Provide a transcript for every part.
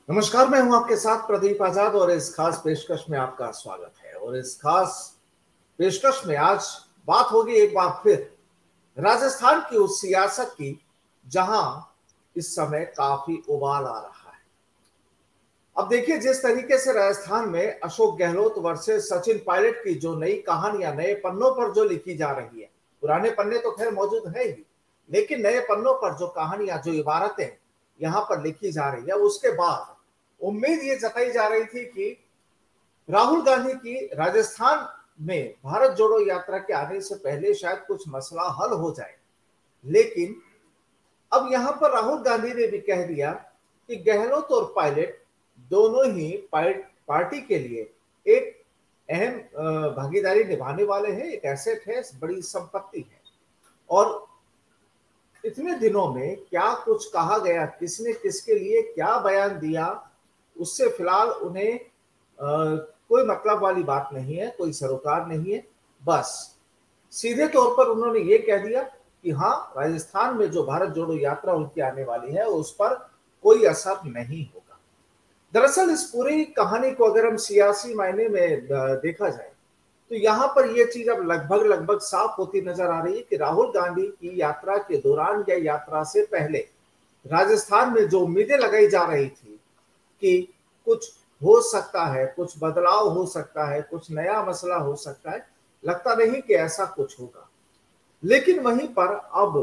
नमस्कार, मैं हूं आपके साथ प्रदीप आजाद और इस खास पेशकश में आपका स्वागत है। और इस खास पेशकश में आज बात होगी एक बार फिर राजस्थान की उस सियासत की जहां इस समय काफी उबाल आ रहा है। अब देखिए, जिस तरीके से राजस्थान में अशोक गहलोत वर्सेस सचिन पायलट की जो नई कहानियां नए पन्नों पर जो लिखी जा रही है, पुराने पन्ने तो खैर मौजूद है ही, लेकिन नए पन्नों पर जो कहानियां जो इबारतें यहां पर लिखी जा रही है, उसके बाद उम्मीद ये जताई जा रही थी कि राहुल गांधी की राजस्थान में भारत जोड़ो यात्रा के आने से पहले शायद कुछ मसला हल हो जाए। लेकिन अब यहां पर राहुल गांधी ने भी कह दिया कि गहलोत और पायलट दोनों ही पार्टी के लिए एक अहम भागीदारी निभाने वाले हैं, एक एसेट है, बड़ी संपत्ति है। और इतने दिनों में क्या कुछ कहा गया, किसने किसके लिए क्या बयान दिया, उससे फिलहाल उन्हें कोई मतलब वाली बात नहीं है, कोई सरोकार नहीं है। बस सीधे तौर पर उन्होंने ये कह दिया कि हाँ, राजस्थान में जो भारत जोड़ो यात्रा उनकी आने वाली है उस पर कोई असर नहीं होगा। दरअसल इस पूरी कहानी को अगर हम सियासी मायने में देखा जाए तो यहां पर यह चीज अब लगभग साफ होती नजर आ रही है कि राहुल गांधी की यात्रा के दौरान या यात्रा से पहले राजस्थान में जो उम्मीदें लगाई जा रही थी कि कुछ हो सकता है, कुछ बदलाव हो सकता है, कुछ नया मसला हो सकता है, लगता नहीं कि ऐसा कुछ होगा। लेकिन वहीं पर अब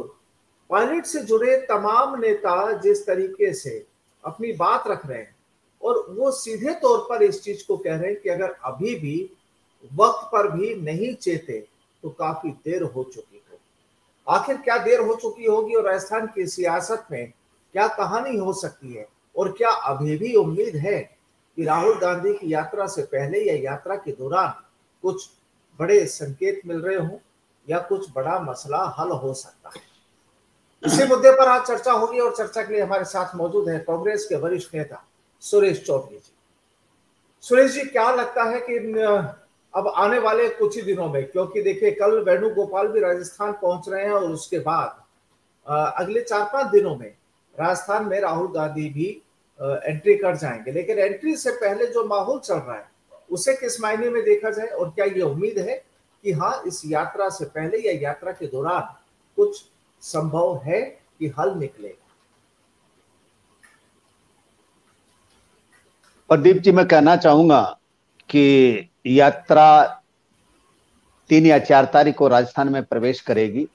पायलट से जुड़े तमाम नेता जिस तरीके से अपनी बात रख रहे हैं और वो सीधे तौर पर इस चीज को कह रहे हैं कि अगर अभी भी वक्त पर भी नहीं चेते तो काफी देर हो चुकी होगी। आखिर क्या देर हो चुकी होगी और राजस्थान की सियासत में क्या कहानी हो सकती है, और क्या अभी भी उम्मीद है कि राहुल गांधी की यात्रा से पहले या यात्रा के दौरान कुछ बड़े संकेत मिल रहे हों या कुछ बड़ा मसला हल हो सकता है। इसी मुद्दे पर आज चर्चा होगी और चर्चा के लिए हमारे साथ मौजूद है कांग्रेस के वरिष्ठ नेता सुरेश चौधरी जी। सुरेश जी, क्या लगता है कि अब आने वाले कुछ ही दिनों में, क्योंकि देखिए कल वेणुगोपाल भी राजस्थान पहुंच रहे हैं और उसके बाद अगले 4-5 दिनों में राजस्थान में राहुल गांधी भी एंट्री कर जाएंगे। लेकिन एंट्री से पहले जो माहौल चल रहा है उसे किस मायने में देखा जाए, और क्या ये उम्मीद है कि हाँ, इस यात्रा से पहले या यात्रा के दौरान कुछ संभव है कि हल निकलेगा? प्रदीप जी, मैं कहना चाहूंगा कि यात्रा 3 या 4 तारीख को राजस्थान में प्रवेश करेगी।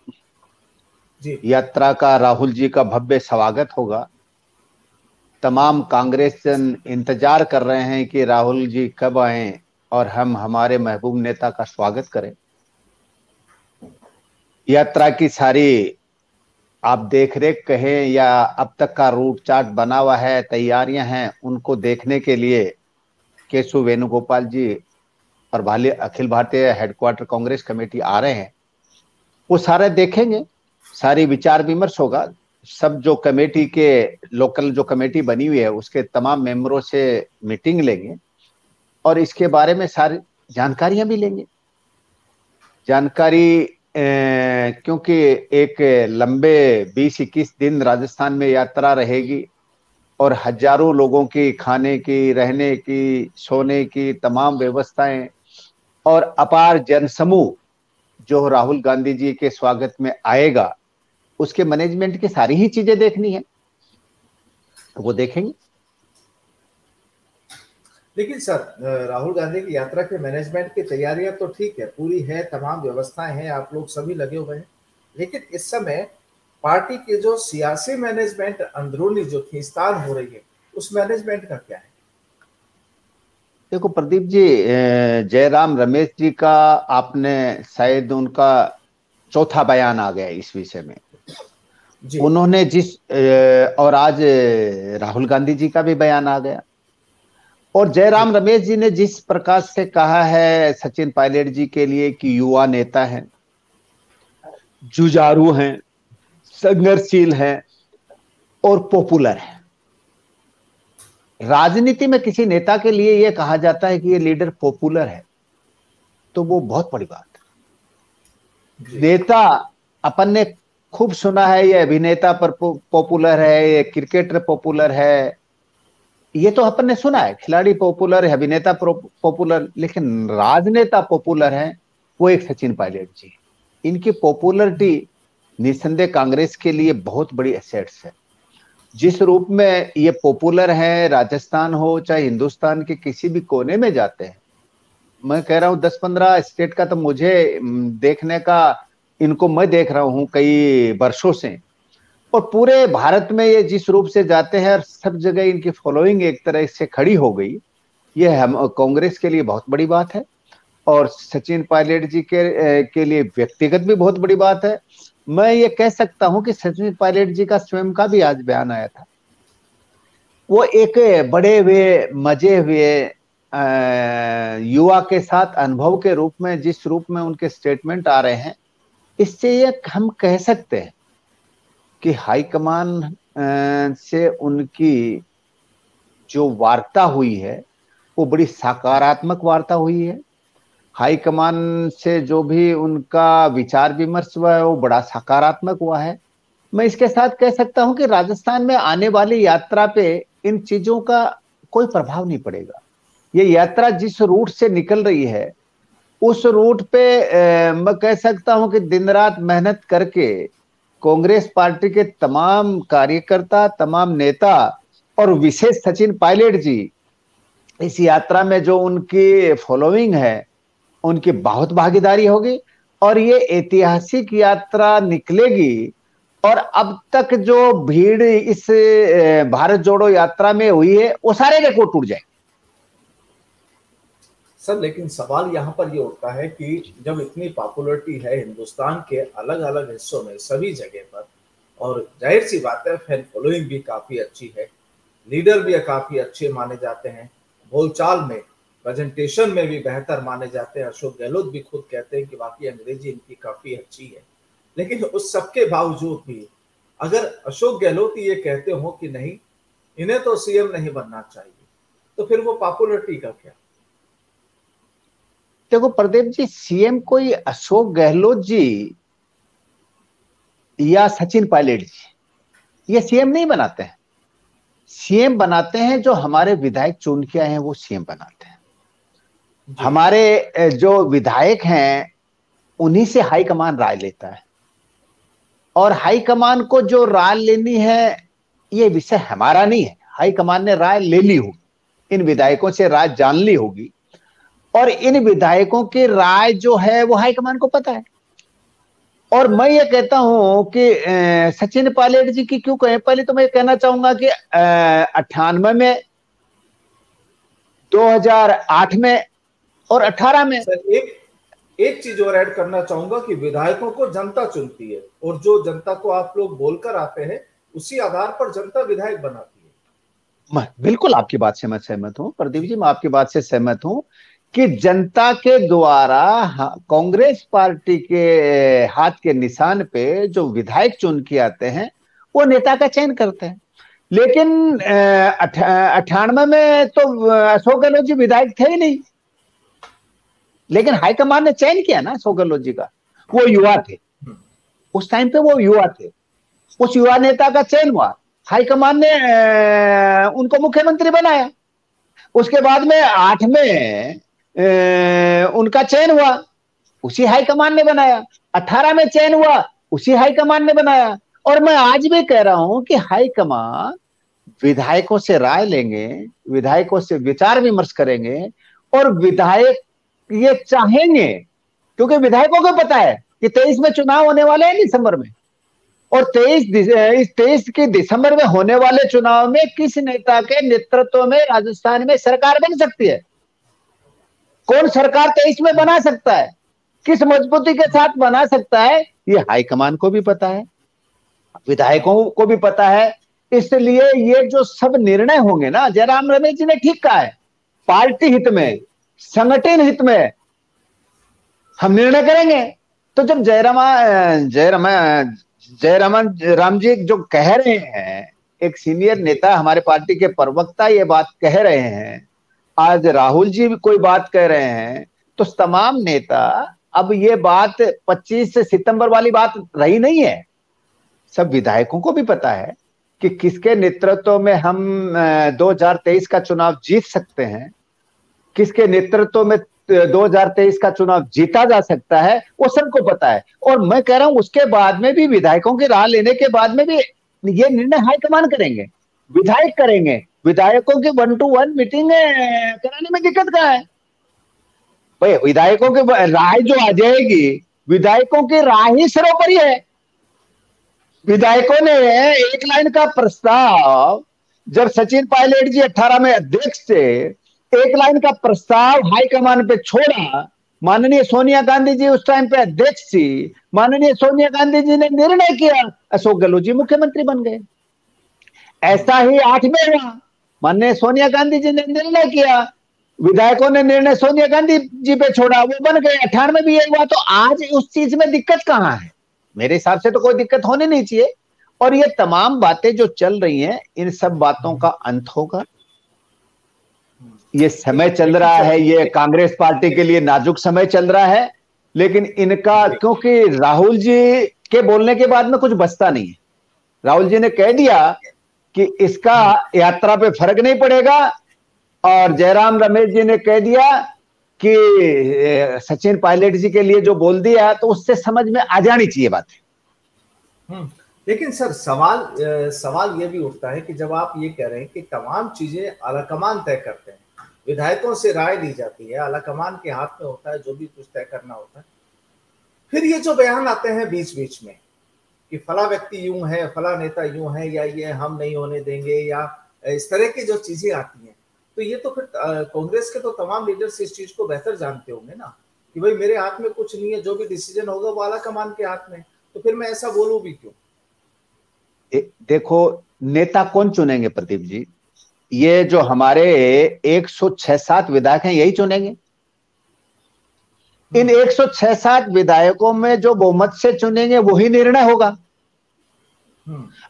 जी यात्रा का राहुल जी का भव्य स्वागत होगा। तमाम कांग्रेस इंतजार कर रहे हैं कि राहुल जी कब आए और हम हमारे महबूब नेता का स्वागत करें। यात्रा की सारी आप देख रेख कहें या अब तक का रूट चार्ट बना हुआ है, तैयारियां हैं, उनको देखने के लिए केशव वेणुगोपाल जी और अखिल भारतीय हेडक्वार्टर कांग्रेस कमेटी आ रहे हैं। वो सारे देखेंगे, सारी विचार विमर्श होगा। सब जो कमेटी के लोकल जो कमेटी बनी हुई है उसके तमाम मेंबरों से मीटिंग लेंगे और इसके बारे में सारी जानकारियां भी लेंगे। जानकारी क्योंकि एक लंबे 20-21 दिन राजस्थान में यात्रा रहेगी और हजारों लोगों की खाने की, रहने की, सोने की तमाम व्यवस्थाएं और अपार जनसमूह जो राहुल गांधी जी के स्वागत में आएगा, उसके मैनेजमेंट की सारी ही चीजें देखनी है, तो वो देखेंगे। लेकिन सर, राहुल गांधी की यात्रा के मैनेजमेंट की तैयारियां तो ठीक है, पूरी है, तमाम व्यवस्थाएं हैं, आप लोग सभी लगे हुए हैं। लेकिन इस समय पार्टी की जो सियासी मैनेजमेंट अंदरूनी जो खींचतान हो रही है, उस मैनेजमेंट का क्या है? देखो प्रदीप जी, जयराम रमेश जी का आपने शायद उनका चौथा बयान आ गया इस विषय में। जी उन्होंने जिस और आज राहुल गांधी जी का भी बयान आ गया और जी जयराम रमेश जी ने जिस प्रकार से कहा है सचिन पायलट जी के लिए कि युवा नेता हैं, जुझारू हैं, संघर्षशील हैं और पॉपुलर हैं। राजनीति में किसी नेता के लिए यह कहा जाता है कि ये लीडर पॉपुलर है, तो वो बहुत बड़ी बात है। जी नेता अपन ने खूब सुना है, ये अभिनेता पर पॉपुलर है, ये क्रिकेटर पॉपुलर है, ये तो अपन ने सुना है, खिलाड़ी पॉपुलर है, अभिनेता पॉपुलर, लेकिन राजनेता पॉपुलर है वो एक सचिन पायलट जी। इनकी पॉपुलरिटी निस्संदेह कांग्रेस के लिए बहुत बड़ी एसेट्स है। जिस रूप में ये पॉपुलर है, राजस्थान हो चाहे हिंदुस्तान के किसी भी कोने में जाते हैं, मैं कह रहा हूँ 10-15 स्टेट का तो मुझे देखने का, इनको मैं देख रहा हूँ कई वर्षों से, और पूरे भारत में ये जिस रूप से जाते हैं और सब जगह इनकी फॉलोइंग एक तरह से खड़ी हो गई, ये हम कांग्रेस के लिए बहुत बड़ी बात है और सचिन पायलट जी के लिए व्यक्तिगत भी बहुत बड़ी बात है। मैं ये कह सकता हूं कि सचिन पायलट जी का स्वयं का भी आज बयान आया था। वो एक बड़े हुए मजे हुए युवा के साथ अनुभव के रूप में, जिस रूप में उनके स्टेटमेंट आ रहे हैं, इससे ये हम कह सकते हैं कि हाईकमान से उनकी जो वार्ता हुई है वो बड़ी सकारात्मक वार्ता हुई है। हाईकमान से जो भी उनका विचार विमर्श हुआ है वो बड़ा सकारात्मक हुआ है। मैं इसके साथ कह सकता हूं कि राजस्थान में आने वाली यात्रा पे इन चीजों का कोई प्रभाव नहीं पड़ेगा। ये यात्रा जिस रूट से निकल रही है उस रूट पे मैं कह सकता हूं कि दिन रात मेहनत करके कांग्रेस पार्टी के तमाम कार्यकर्ता, तमाम नेता और विशेष सचिन पायलट जी इस यात्रा में जो उनकी फॉलोइंग है उनकी बहुत भागीदारी होगी और ये ऐतिहासिक यात्रा निकलेगी। और अब तक जो भीड़ इस भारत जोड़ो यात्रा में हुई है वो सारे रिकॉर्ड टूट जाएंगे। सर, लेकिन सवाल यहाँ पर ये उठता है कि जब इतनी पॉपुलरिटी है हिंदुस्तान के अलग अलग हिस्सों में सभी जगह पर, और जाहिर सी बात है फैन फॉलोइंग भी काफी अच्छी है, लीडर भी काफी अच्छे माने जाते हैं, बोलचाल में, प्रेजेंटेशन में भी बेहतर माने जाते हैं। अशोक गहलोत भी खुद कहते हैं कि बाकी अंग्रेजी इनकी काफी अच्छी है। लेकिन उस सबके बावजूद भी अगर अशोक गहलोत ये कहते हो कि नहीं, इन्हें तो सीएम नहीं बनना चाहिए, तो फिर वो पॉपुलरिटी का क्या? देखो प्रदीप जी, सीएम कोई अशोक गहलोत जी या सचिन पायलट जी ये सीएम नहीं बनाते हैं। सीएम बनाते हैं जो हमारे विधायक चुन के आए हैं, वो सीएम बनाते हैं। हमारे जो विधायक हैं उन्हीं से हाईकमान राय लेता है और हाईकमान को जो राय लेनी है ये विषय हमारा नहीं है। हाईकमान ने राय ले ली होगी, इन विधायकों से राय जान ली होगी और इन विधायकों की राय जो है वो हाईकमान को पता है। और मैं ये कहता हूं कि सचिन पायलट जी की क्यों कहें, पहले तो मैं कहना चाहूंगा कि 98 में, 2008 में और 18 में। सर, एक चीज और ऐड करना चाहूंगा कि विधायकों को जनता चुनती है और जो जनता को आप लोग बोलकर आते हैं उसी आधार पर जनता विधायक बनाती है। मैं बिल्कुल आपकी बात से मैं सहमत हूं प्रदीप जी, मैं आपकी बात से सहमत हूं कि जनता के द्वारा कांग्रेस पार्टी के हाथ के निशान पे जो विधायक चुन के आते हैं वो नेता का चयन करते हैं। लेकिन 98 में तो अशोक गहलोत जी विधायक थे ही नहीं, लेकिन हाईकमान ने चयन किया ना अशोक गहलोत जी का। वो युवा थे उस टाइम पे, वो युवा थे, उस युवा नेता का चयन हुआ, हाईकमान ने उनको मुख्यमंत्री बनाया। उसके बाद में 8 में उनका चयन हुआ, उसी हाईकमान ने बनाया। 18 में चयन हुआ, उसी हाईकमान ने बनाया। और मैं आज भी कह रहा हूं कि हाईकमान विधायकों से राय लेंगे, विधायकों से विचार विमर्श करेंगे और विधायक ये चाहेंगे, क्योंकि विधायकों को पता है कि 23 में चुनाव होने वाले हैं दिसंबर में, और 23 की दिसंबर में होने वाले चुनाव में किस नेता के नेतृत्व में राजस्थान में सरकार बन सकती है, कौन सरकार 23 में बना सकता है, किस मजबूती के साथ बना सकता है, ये हाईकमान को भी पता है, विधायकों को भी पता है। इसलिए ये जो सब निर्णय होंगे ना, जयराम रमेश जी ने ठीक कहा है, पार्टी हित में, संगठन हित में हम निर्णय करेंगे। तो जब जयराम जी जो कह रहे हैं, एक सीनियर नेता हमारे पार्टी के प्रवक्ता ये बात कह रहे हैं, आज राहुल जी भी कोई बात कह रहे हैं, तो तमाम नेता, अब ये बात 25 सितंबर वाली बात रही नहीं है। सब विधायकों को भी पता है कि किसके नेतृत्व में हम 2023 का चुनाव जीत सकते हैं, किसके नेतृत्व में 2023 का चुनाव जीता जा सकता है, वो सबको पता है। और मैं कह रहा हूं उसके बाद में भी, विधायकों की राय लेने के बाद में भी ये निर्णय हाईकमान करेंगे, विधायक करेंगे। विधायकों की 1-to-1 मीटिंग कराने में दिक्कत क्या है भाई? विधायकों की राय जो आ जाएगी, विधायकों की राय ही सर्वोपरि है। विधायकों ने एक लाइन का प्रस्ताव, जब सचिन पायलट जी 18 में अध्यक्ष थे, एक लाइन का प्रस्ताव हाईकमान पे छोड़ा। माननीय सोनिया गांधी जी उस टाइम पे अध्यक्ष थी, माननीय सोनिया गांधी जी ने निर्णय किया, अशोक गहलोत जी मुख्यमंत्री बन गए। ऐसा ही 8 में हुआ, माननीय सोनिया गांधी जी ने निर्णय किया, विधायकों ने निर्णय सोनिया गांधी जी पे छोड़ा, वो बन गए। 18 में भी यही हुआ। तो आज उस चीज में दिक्कत कहां है? मेरे हिसाब से तो कोई दिक्कत होनी नहीं चाहिए। और ये तमाम बातें जो चल रही हैं, इन सब बातों का अंत होगा। ये समय चल रहा है, ये कांग्रेस पार्टी के लिए नाजुक समय चल रहा है, लेकिन इनका, क्योंकि राहुल जी के बोलने के बाद में कुछ बचता नहीं है। राहुल जी ने कह दिया कि इसका यात्रा पे फर्क नहीं पड़ेगा, और जयराम रमेश जी ने कह दिया कि सचिन पायलट जी के लिए जो बोल दिया, तो उससे समझ में आ जानी चाहिए बातें। लेकिन सर सवाल ये भी उठता है कि जब आप ये कह रहे हैं कि तमाम चीजें आलाकमान तय करते हैं, विधायकों से राय ली जाती है, आलाकमान के हाथ में होता है जो भी कुछ तय करना होता है, फिर ये जो बयान आते हैं बीच बीच में कि फला व्यक्ति यूं है, फला नेता यूं है, या ये हम नहीं होने देंगे, या इस तरह की जो चीजें आती हैं, तो ये तो फिर कांग्रेस के तो तमाम लीडर्स इस चीज को बेहतर जानते होंगे ना कि भाई मेरे हाथ में कुछ नहीं है, जो भी डिसीजन होगा वो आलाकमान के हाथ में, तो फिर मैं ऐसा बोलूं भी क्यों? देखो, नेता कौन चुनेंगे प्रदीप जी? ये जो हमारे 106-7 विधायक हैं, यही चुनेंगे। इन 106-7 विधायकों में जो बहुमत से चुनेंगे वही निर्णय होगा।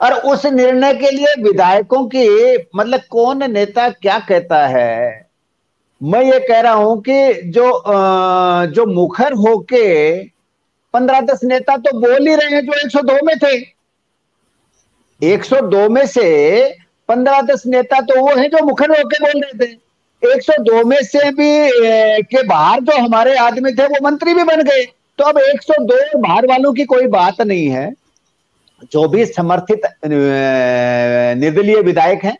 और उस निर्णय के लिए विधायकों की, मतलब कौन नेता क्या कहता है, मैं ये कह रहा हूं कि जो मुखर होके 15-10 नेता तो बोल ही रहे हैं, जो 102 में थे। 102 में से 15-10 नेता तो वो हैं जो मुखर होके बोल रहे थे। 102 में से भी के बाहर जो हमारे आदमी थे वो मंत्री भी बन गए। तो अब 102 बाहर वालों की कोई बात नहीं है। जो भी समर्थित निर्दलीय विधायक हैं,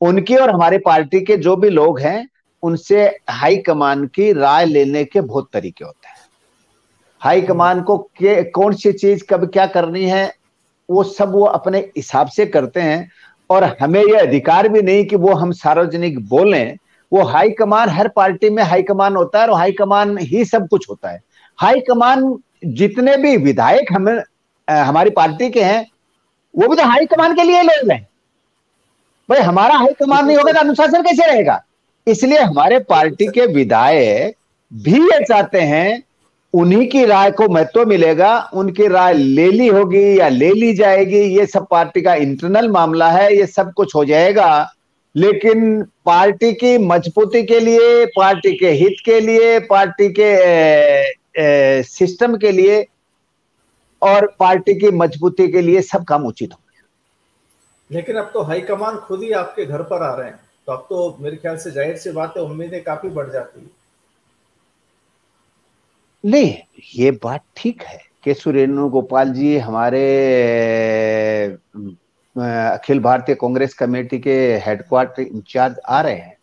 उनकी और हमारे पार्टी के जो भी लोग हैं, उनसे हाईकमान की राय लेने के बहुत तरीके होते हैं। हाईकमान को कौन सी चीज कब क्या करनी है, वो सब वो अपने हिसाब से करते हैं। और हमें यह अधिकार भी नहीं कि वो हम सार्वजनिक बोलें। वो हाईकमान, हर पार्टी में हाईकमान होता है और हाईकमान ही सब कुछ होता है। हाईकमान, जितने भी विधायक हमारी पार्टी के हैं, वो भी तो हाईकमान के लिए लोग हैं भाई। हमारा हाईकमान नहीं होगा तो अनुशासन कैसे रहेगा? इसलिए हमारे पार्टी के विधायक भी ये चाहते हैं, उन्हीं की राय को महत्व मिलेगा। उनकी राय ले ली होगी या ले ली जाएगी, ये सब पार्टी का इंटरनल मामला है, ये सब कुछ हो जाएगा। लेकिन पार्टी की मजबूती के लिए, पार्टी के हित के लिए, पार्टी के सिस्टम के लिए और पार्टी की मजबूती के लिए सब काम उचित होंगे। लेकिन अब तो हाईकमान खुद ही आपके घर पर आ रहे हैं, तो अब तो मेरे ख्याल से जाहिर सी बात है, उम्मीदें काफी बढ़ जाती है। नहीं, ये बात ठीक है कि वेणुगोपाल जी हमारे अखिल भारतीय कांग्रेस कमेटी के हेडक्वार्टर इंचार्ज आ रहे हैं।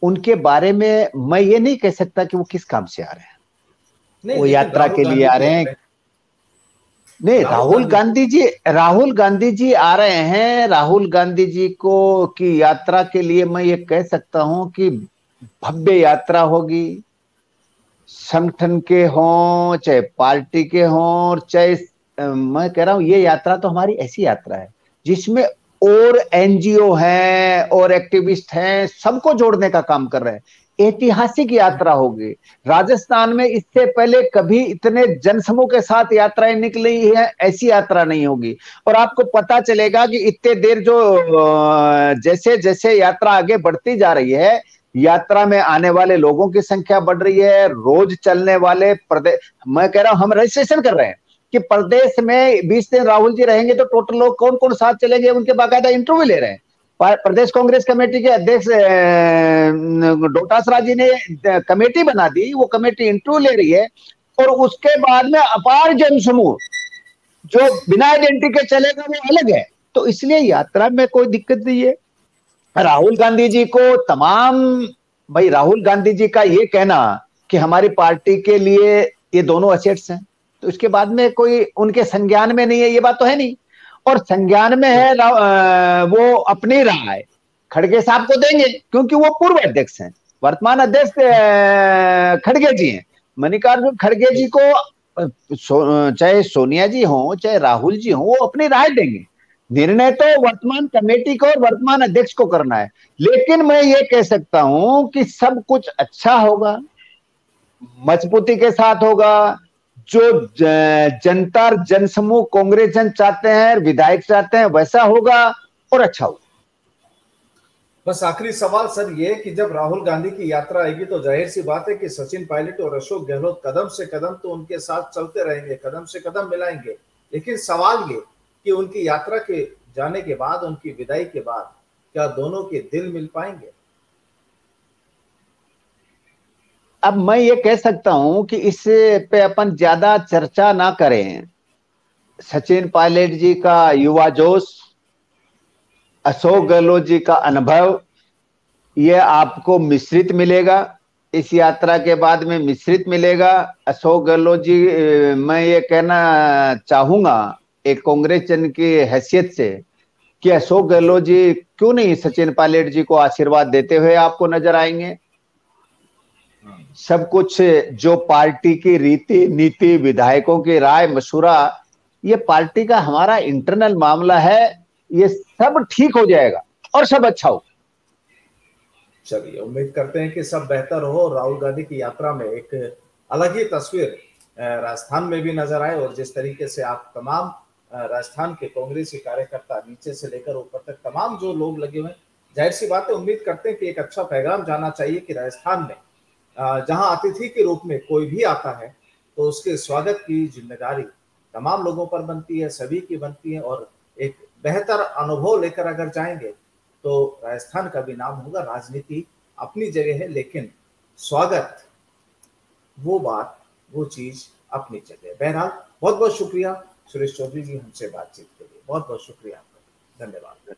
उनके बारे में मैं ये नहीं कह सकता कि वो किस काम से आ रहे हैं। वो यात्रा के लिए आ रहे हैं। नहीं, राहुल गांधी जी आ रहे हैं। राहुल गांधी जी को की यात्रा के लिए मैं ये कह सकता हूं कि भव्य यात्रा होगी। संगठन के हों, चाहे पार्टी के हों, चाहे मैं कह रहा हूं ये यात्रा तो हमारी ऐसी यात्रा है जिसमें और एनजीओ हैं और एक्टिविस्ट हैं, सबको जोड़ने का काम कर रहे हैं। ऐतिहासिक यात्रा होगी। राजस्थान में इससे पहले कभी इतने जनसमूह के साथ यात्राएं निकली है, ऐसी यात्रा नहीं होगी। और आपको पता चलेगा कि इतने देर जो जैसे जैसे यात्रा आगे बढ़ती जा रही है, यात्रा में आने वाले लोगों की संख्या बढ़ रही है। रोज चलने वाले मैं कह रहा हूं, हम रजिस्ट्रेशन कर रहे हैं। कि प्रदेश में 20 दिन राहुल जी रहेंगे तो टोटल लोग कौन कौन साथ चलेंगे, उनके बाकायदा इंटरव्यू ले रहे हैं। प्रदेश कांग्रेस कमेटी के अध्यक्ष डोटासरा जी ने कमेटी बना दी, वो कमेटी इंटरव्यू ले रही है, और उसके बाद में अपार जन समूह जो बिना आइडेंटिटी के चलेगा वो अलग है। तो इसलिए यात्रा में कोई दिक्कत नहीं है। राहुल गांधी जी को तमाम, भाई राहुल गांधी जी का ये कहना कि हमारी पार्टी के लिए ये दोनों असेट्स हैं, तो इसके बाद में कोई उनके संज्ञान में नहीं है, ये बात तो है नहीं। और संज्ञान में है वो अपनी राय खड़गे साहब को देंगे, क्योंकि वो पूर्व अध्यक्ष हैं। वर्तमान अध्यक्ष खड़गे जी हैं। मल्लिकार्जुन खड़गे जी को चाहे सोनिया जी हो चाहे राहुल जी हो, वो अपनी राय देंगे। निर्णय तो वर्तमान कमेटी को और वर्तमान अध्यक्ष को करना है। लेकिन मैं ये कह सकता हूं कि सब कुछ अच्छा होगा, मजबूती के साथ होगा। जो जनता जनसमूह कांग्रेस जन चाहते हैं, विधायक चाहते हैं, वैसा होगा और अच्छा होगा। बस आखिरी सवाल सर ये कि जब राहुल गांधी की यात्रा आएगी तो जाहिर सी बात है कि सचिन पायलट और अशोक गहलोत कदम से कदम तो उनके साथ चलते रहेंगे, कदम से कदम मिलाएंगे। लेकिन सवाल ये कि उनकी यात्रा के जाने के बाद, उनकी विदाई के बाद, क्या दोनों के दिल मिल पाएंगे? अब मैं ये कह सकता हूं कि इस पे अपन ज्यादा चर्चा ना करें। सचिन पायलट जी का युवा जोश, अशोक गहलोत जी का अनुभव, ये आपको मिश्रित मिलेगा। इस यात्रा के बाद में मिश्रित मिलेगा। अशोक गहलोत जी, मैं ये कहना चाहूंगा एक कांग्रेस जन की हैसियत से कि अशोक गहलोत जी क्यों नहीं सचिन पायलट जी को आशीर्वाद देते हुए आपको नजर आएंगे। सब कुछ जो पार्टी की रीति नीति, विधायकों की राय मशूरा, ये पार्टी का हमारा इंटरनल मामला है, ये सब ठीक हो जाएगा और सब अच्छा हो। चलिए, उम्मीद करते हैं कि सब बेहतर हो। राहुल गांधी की यात्रा में एक अलग ही तस्वीर राजस्थान में भी नजर आए, और जिस तरीके से आप तमाम राजस्थान के कांग्रेसी कार्यकर्ता नीचे से लेकर ऊपर तक तमाम जो लोग लगे हुए हैं, जाहिर सी बात है उम्मीद करते हैं कि एक अच्छा पैगाम जाना चाहिए कि राजस्थान में जहां अतिथि के रूप में कोई भी आता है तो उसके स्वागत की जिम्मेदारी तमाम लोगों पर बनती है, सभी की बनती है। और एक बेहतर अनुभव लेकर अगर जाएंगे तो राजस्थान का भी नाम होगा। राजनीति अपनी जगह है, लेकिन स्वागत, वो बात, वो चीज अपनी जगह। बहरहाल बहुत बहुत शुक्रिया सुरेश चौधरी जी हमसे बातचीत के लिए, बहुत बहुत शुक्रिया आपका, धन्यवाद।